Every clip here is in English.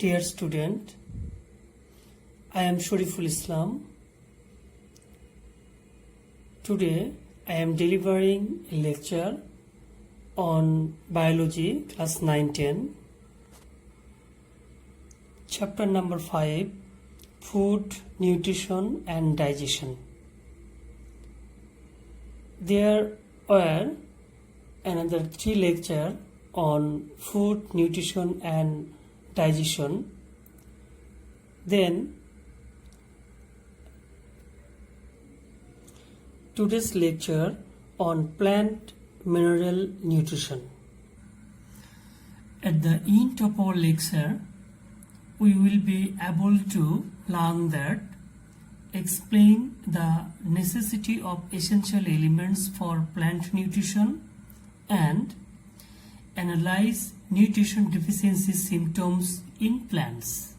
Dear student, I am Shariful Islam. Today I am delivering a lecture on Biology class 9-10, chapter number 5, Food, Nutrition and Digestion. There were another 3 lectures on food, nutrition and digestion. Then today's lecture on plant mineral nutrition. At the end of our lecture, we will be able to learn that explain the necessity of essential elements for plant nutrition and analyze nutrition deficiency symptoms in plants.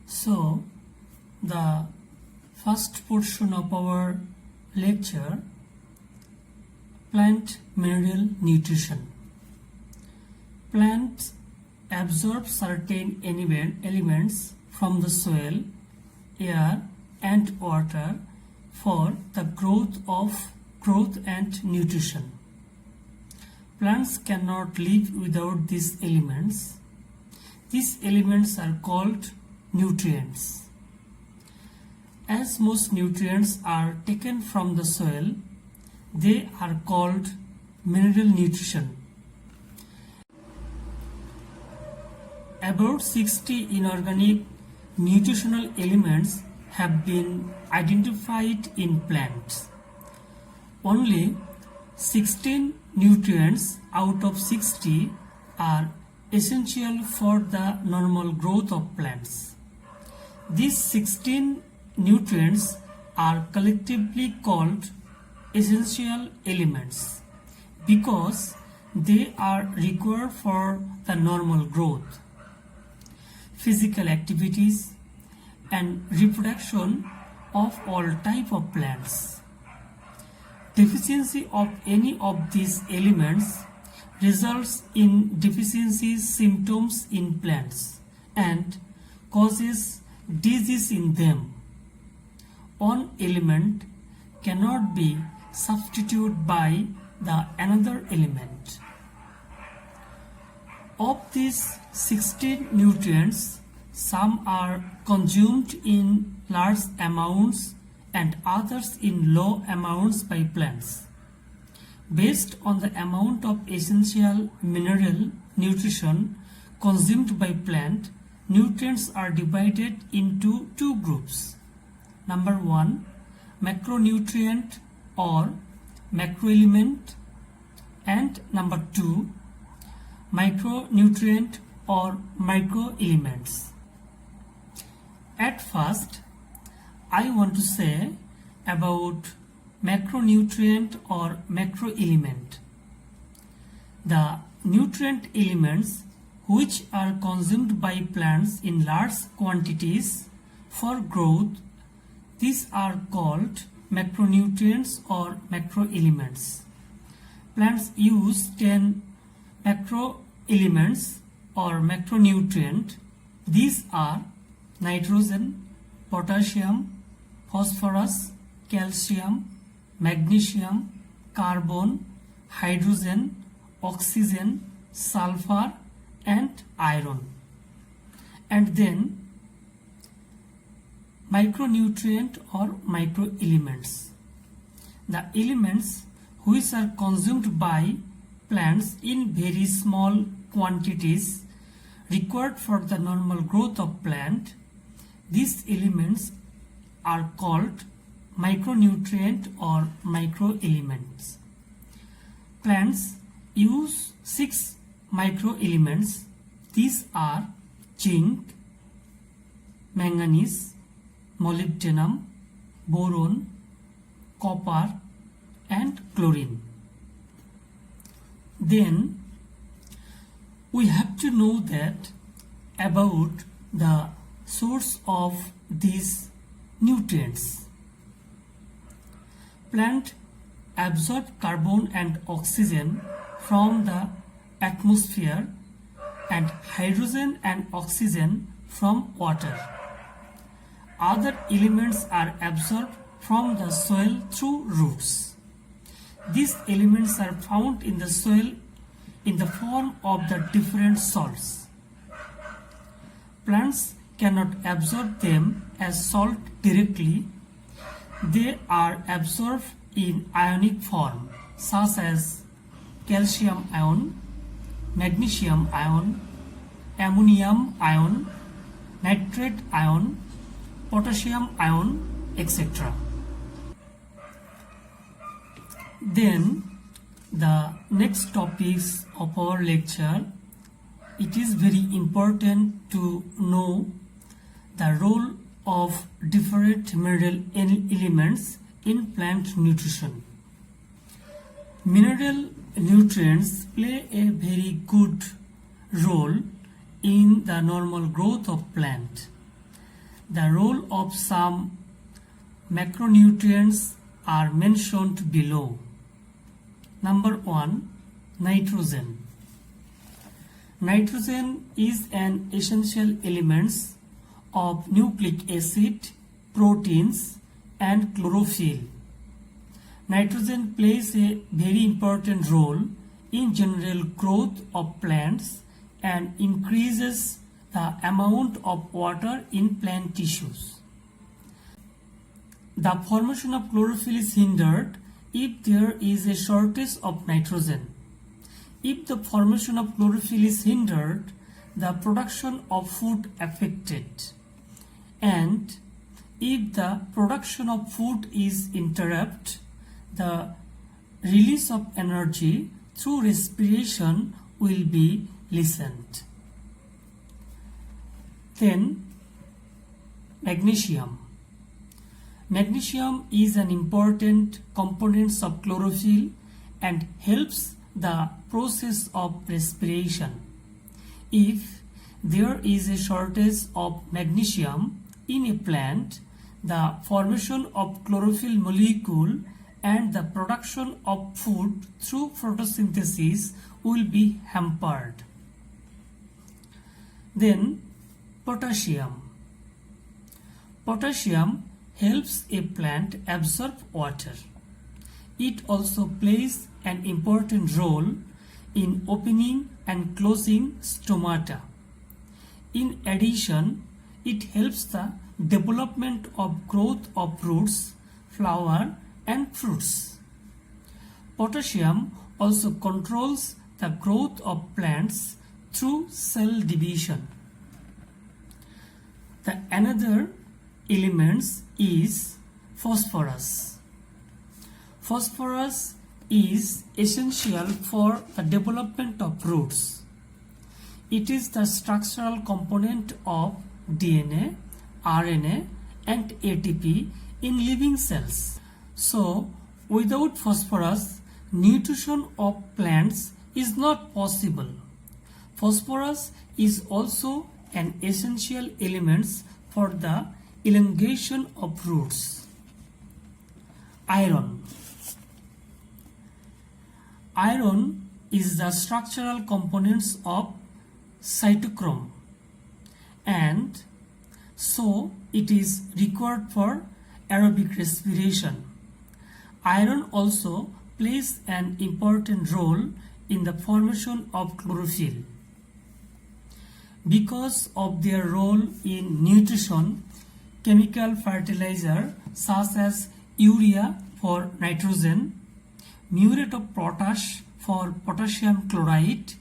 So, the first portion of our lecture, plant mineral nutrition. Plants absorb certain elements from the soil, air and water for the growth and nutrition. Plants cannot live without these elements. These elements are called nutrients. As most nutrients are taken from the soil, they are called mineral nutrition. About 60 inorganic nutritional elements have been identified in plants. Only 16 nutrients out of 60 are essential for the normal growth of plants. These 16 nutrients are collectively called essential elements because they are required for the normal growth, physical activities and reproduction of all type of plants. Deficiency of any of these elements results in deficiency symptoms in plants and causes disease in them. One element cannot be substituted by the another element. Of these 16 nutrients, some are consumed in large amounts and others in low amounts by plants. Based on the amount of essential mineral nutrition consumed by plant, nutrients are divided into 2 groups. Number 1, macronutrient or macroelement, and number 2, micronutrient or microelements. At first, I want to say about macronutrient or macroelement. The nutrient elements which are consumed by plants in large quantities for growth, these are called macronutrients or macroelements. Plants use 10 macroelements or macronutrient. These are nitrogen, potassium, phosphorus, calcium, magnesium, carbon, hydrogen, oxygen, sulfur and iron. And then micronutrient or microelements. The elements which are consumed by plants in very small quantities required for the normal growth of plant. These elements are called micronutrient or microelements. Plants use 6 microelements. These are zinc, manganese, molybdenum, boron, copper and chlorine. Then we have to know that about the source of these nutrients. Plant absorb carbon and oxygen from the atmosphere and hydrogen and oxygen from water. Other elements are absorbed from the soil through roots. These elements are found in the soil in the form of the different salts. Plants cannot absorb them as salt directly. They are absorbed in ionic form such as calcium ion, magnesium ion, ammonium ion, nitrate ion, potassium ion, etc. Then the next topics of our lecture, it is very important to know the role of different mineral elements in plant nutrition. Mineral nutrients play a very good role in the normal growth of plant. The role of some macronutrients are mentioned below. Number 1, nitrogen. Nitrogen is an essential element of nucleic acid, proteins, and chlorophyll. Nitrogen plays a very important role in general growth of plants and increases the amount of water in plant tissues. The formation of chlorophyll is hindered if there is a shortage of nitrogen. If the formation of chlorophyll is hindered, the production of food affected. And if the production of food is interrupted, the release of energy through respiration will be lessened. Then, magnesium. Magnesium is an important component of chlorophyll and helps the process of respiration. If there is a shortage of magnesium in a plant, the formation of chlorophyll molecule and the production of food through photosynthesis will be hampered. Then, potassium. Potassium helps a plant absorb water. It also plays an important role in opening and closing stomata. In addition, it helps the development of growth of roots, flower, and fruits. Potassium also controls the growth of plants through cell division. The another element is phosphorus. Phosphorus is essential for the development of roots. It is the structural component of DNA, RNA, and ATP in living cells. So, without phosphorus, nutrition of plants is not possible. Phosphorus is also an essential element for the elongation of roots. Iron. Iron is the structural components of cytochrome, and so it is required for aerobic respiration. Iron also plays an important role in the formation of chlorophyll. Because of their role in nutrition, chemical fertilizer such as urea for nitrogen, muriate of potash for potassium chloride,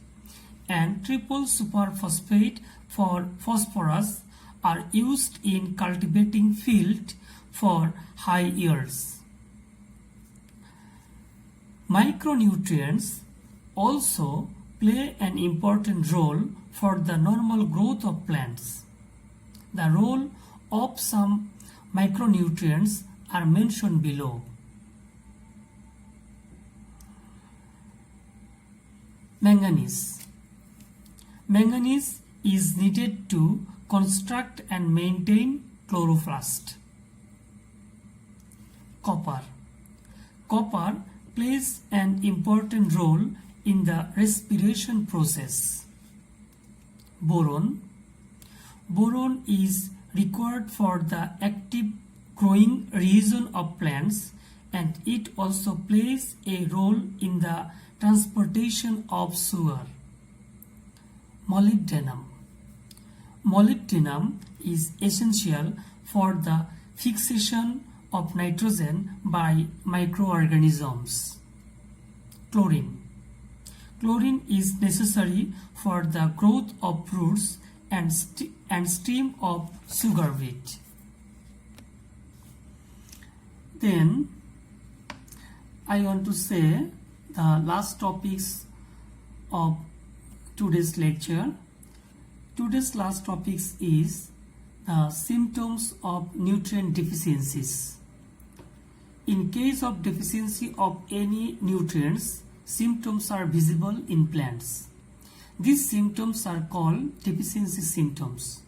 and triple superphosphate for phosphorus are used in cultivating field for high yields. Micronutrients also play an important role for the normal growth of plants. The role of some micronutrients are mentioned below. Manganese. Manganese is needed to construct and maintain chloroplast. Copper. Copper plays an important role in the respiration process. boron. Boron is required for the active growing region of plants, and it also plays a role in the transportation of sugar. Molybdenum. Molybdenum is essential for the fixation of nitrogen by microorganisms. Chlorine. Chlorine is necessary for the growth of roots and stem of sugar beet. Then I want to say the last topics of today's lecture. Today's last topics is the symptoms of nutrient deficiencies. In case of deficiency of any nutrients, symptoms are visible in plants. These symptoms are called deficiency symptoms.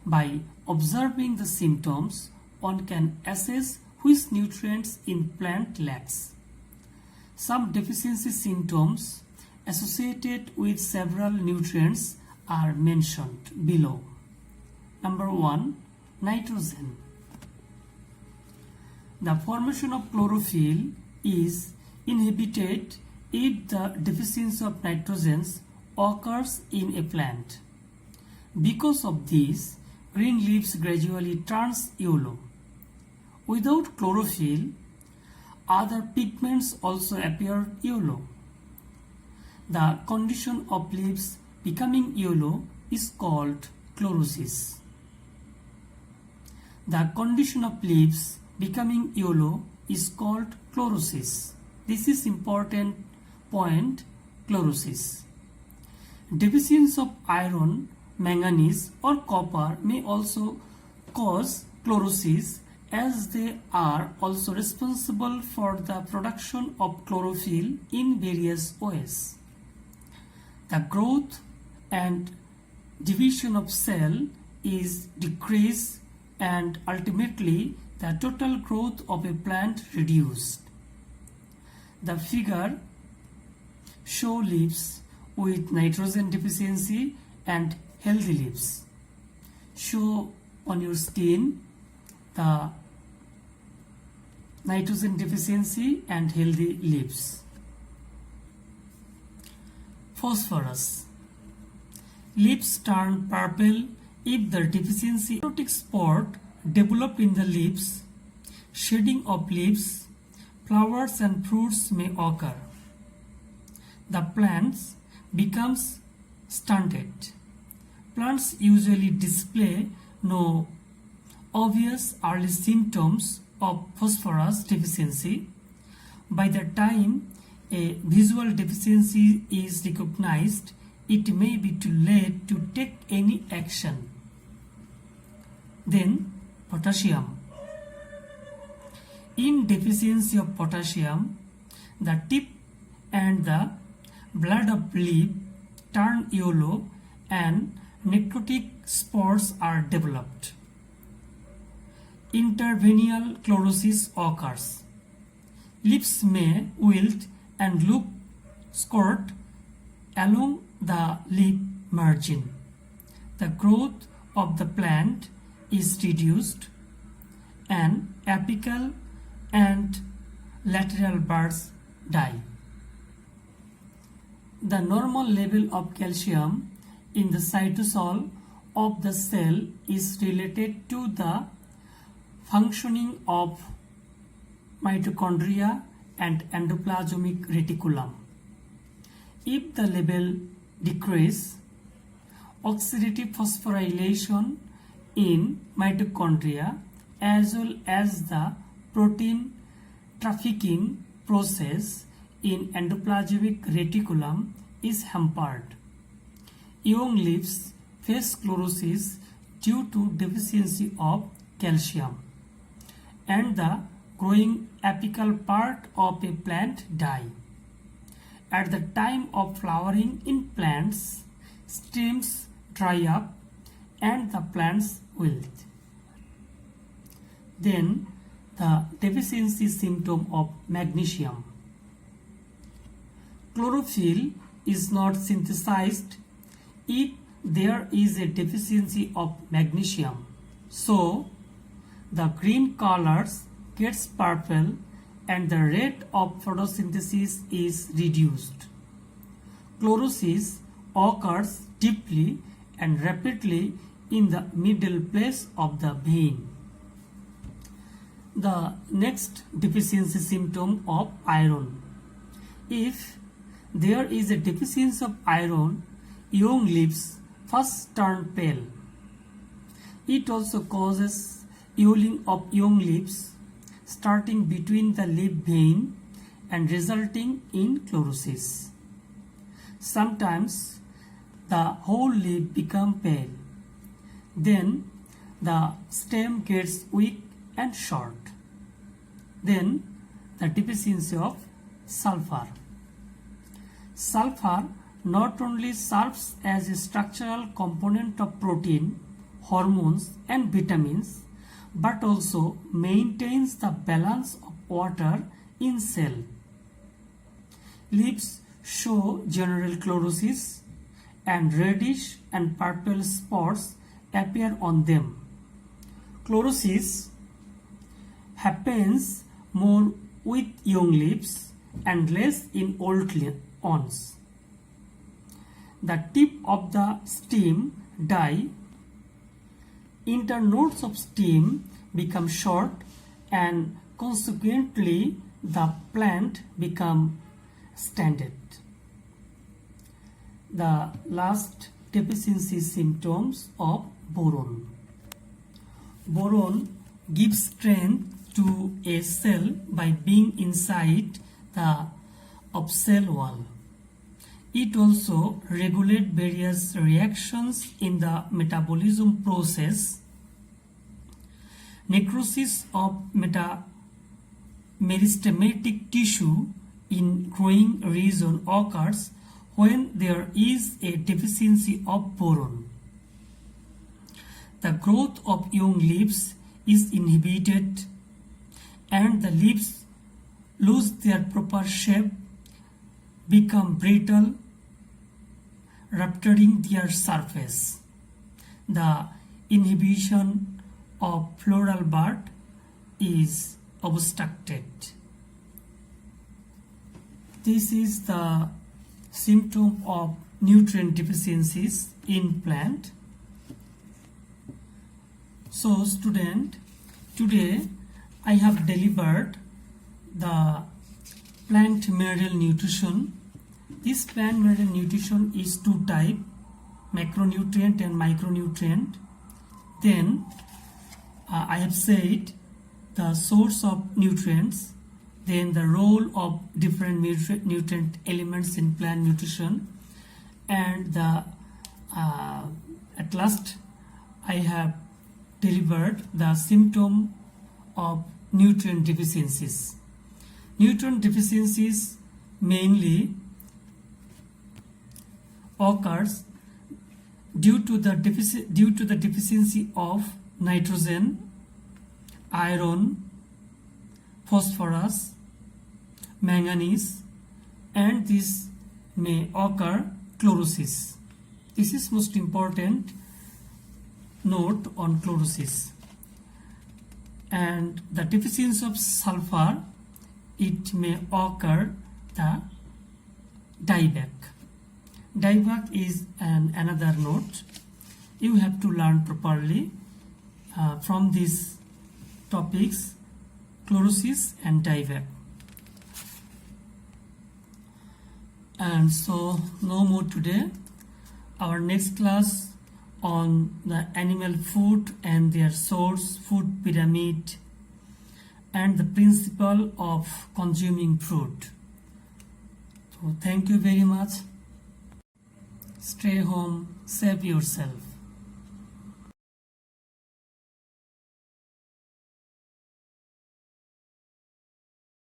By observing the symptoms, one can assess which nutrients in plant lacks. Some deficiency symptoms associated with several nutrients are mentioned below. Number 1, nitrogen. The formation of chlorophyll is inhibited if the deficiency of nitrogen occurs in a plant. Because of this, green leaves gradually turns yellow. Without chlorophyll, other pigments also appear yellow. The condition of leaves becoming yellow is called chlorosis. The condition of leaves becoming yellow is called chlorosis. This is important point, chlorosis. Deficiency of iron, manganese or copper may also cause chlorosis, as they are also responsible for the production of chlorophyll in various ways. The growth and division of cell is decreased, and ultimately the total growth of a plant reduced. The figure show leaves with nitrogen deficiency and healthy leaves. Show on your screen the nitrogen deficiency and healthy leaves. Phosphorus. Leaves turn purple if the deficiency necrotic spot develop in the leaves. Shedding of leaves, flowers and fruits may occur. The plants becomes stunted. Plants usually display no obvious early symptoms of phosphorus deficiency. By the time a visual deficiency is recognized, it may be too late to take any action. Then, potassium. In deficiency of potassium, the tip and the blood of leaf turn yellow and necrotic spores are developed. Intervenial chlorosis occurs. Leaves may wilt and look scorched along the leaf margin. The growth of the plant is reduced, and apical and lateral buds die. The normal level of calcium in the cytosol of the cell is related to the functioning of mitochondria and endoplasmic reticulum. If the level decreases, oxidative phosphorylation in mitochondria as well as the protein trafficking process in endoplasmic reticulum is hampered. Young leaves face chlorosis due to deficiency of calcium, and the growing apical part of a plant die. At the time of flowering in plants, stems dry up and the plants wilt. Then the deficiency symptom of magnesium. Chlorophyll is not synthesized if there is a deficiency of magnesium. So the green colors gets purple and the rate of photosynthesis is reduced. Chlorosis occurs deeply and rapidly in the middle place of the vein. The next deficiency symptom of iron. If there is a deficiency of iron, young leaves first turn pale. It also causes yellowing of young leaves starting between the leaf vein and resulting in chlorosis. Sometimes the whole leaf becomes pale. Then the stem gets weak and short. Then the deficiency of sulfur. Sulfur not only serves as a structural component of protein, hormones and vitamins, but also maintains the balance of water in cell. Leaves show general chlorosis and reddish and purple spots appear on them. Chlorosis happens more with young leaves and less in old ones. The tip of the stem die. Internodes of stem become short and consequently the plant become stunted. The last deficiency symptoms of boron. Boron gives strength to a cell by being inside the cell wall. It also regulates various reactions in the metabolism process. Necrosis of meristematic tissue in growing region occurs when there is a deficiency of boron. The growth of young leaves is inhibited and the leaves lose their proper shape, become brittle, rupturing their surface. The inhibition of floral bud is obstructed. This is the symptom of nutrient deficiencies in plant. So student, today I have delivered the plant mineral nutrition. This plant mineral nutrition is two type, macronutrient and micronutrient. Then I have said the source of nutrients, then the role of different nutrient elements in plant nutrition, and at last I have delivered the symptom of nutrient deficiencies. Nutrient deficiencies mainly occurs due to the deficiency of nitrogen, iron, phosphorus, manganese, and this may occur chlorosis. This is most important note on chlorosis. And the deficiency of sulfur, it may occur the dieback. Dieback is another note. You have to learn properly from these topics, chlorosis and dieback. And so no more today. Our next class on the animal food and their source, food pyramid, and the principle of consuming fruit. So thank you very much. Stay home, save yourself.